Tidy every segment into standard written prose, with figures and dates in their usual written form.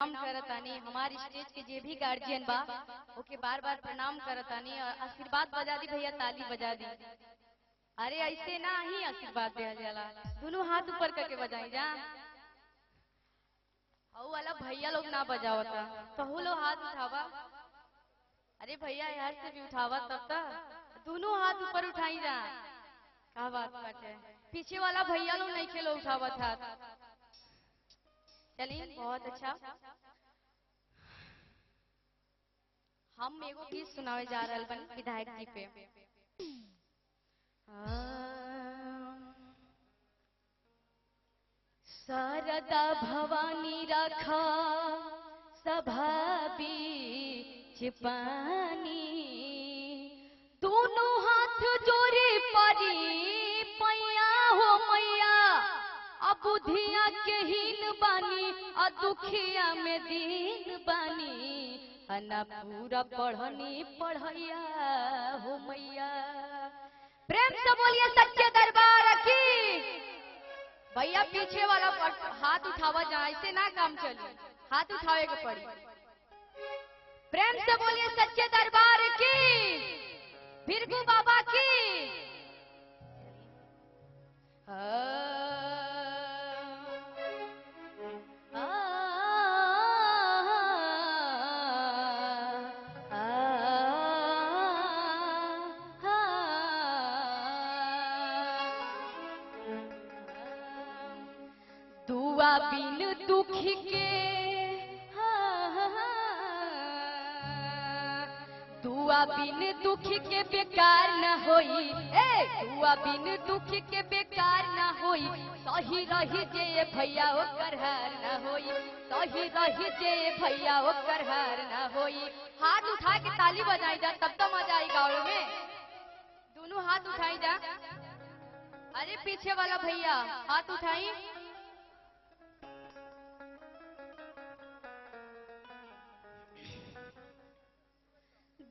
प्रणाम करतानी। हमारे स्टेज के जे भी गार्जियन बा ओके बार बार प्रणाम करतानी और आशीर्वाद बजा दी भैया, ताली बजा दी। अरे ऐसे ना ही आशीर्वाद दिया जाला, दोनों हाथ ऊपर करके बजाई जा। औ वाला भैया लोग ना बजावता तो वो लोग हाथ उठावा। अरे भैया यार से भी उठावा, तब तक दोनों हाथ ऊपर उठाई जा। क्या बात बाटे, पीछे वाला भैया लोग नहीं खेलो उठावा था। चलिए बहुत अच्छा। हम एगो गीत सुनावे जा रहल बन विधायक जी पे। शारदा भवानी रखा सभा बीच पानी, दोनों हाथ जोड़े परी पैया हो मैया। अब बुधिया के हीन बानी और दुखिया में दीन बानी, अना पूरा पढ़नी पढ़ैया हो मैया। प्रेम से बोलिए सच्चे दरबार की। भैया पीछे वाला हाथ उठावा जाए, ऐसे ना काम चले, हाथ उठावे के पड़ी। प्रेम से बोलिए सच्चे दरबार की, भीरगु बाबा की। दुआ बिन दुख के, दुआ बिन दुख के बेकार न होई। दुआ बिन दुख के बेकार न होई, सही रही जे भैया ओकर हार न होई। सही रही जे भैया ओकर हार न होई। हाथ उठा के ताली बजाई जा, तब तो मजा आई गाँव में। दोनों हाथ उठाई जा। अरे पीछे वाला भैया हाथ उठाई।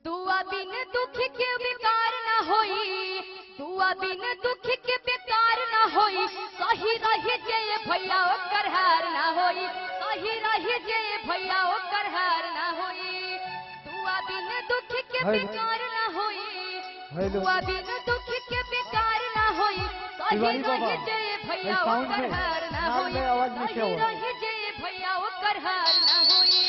दुआ बिन दुख के बेकार न होई, दुआ बिन दुख के बेकार न होई। सही रही जे भैया ओकर हार न होई। सही रही जे भैया ओकर हार न होई। दुआ बिन दुख के बेकार न होई। दुआ बिन दुख के बेकार न होई। सही रही जे भैया ओकर हार न होई। सही रही जे भैया ओकर हार न होई।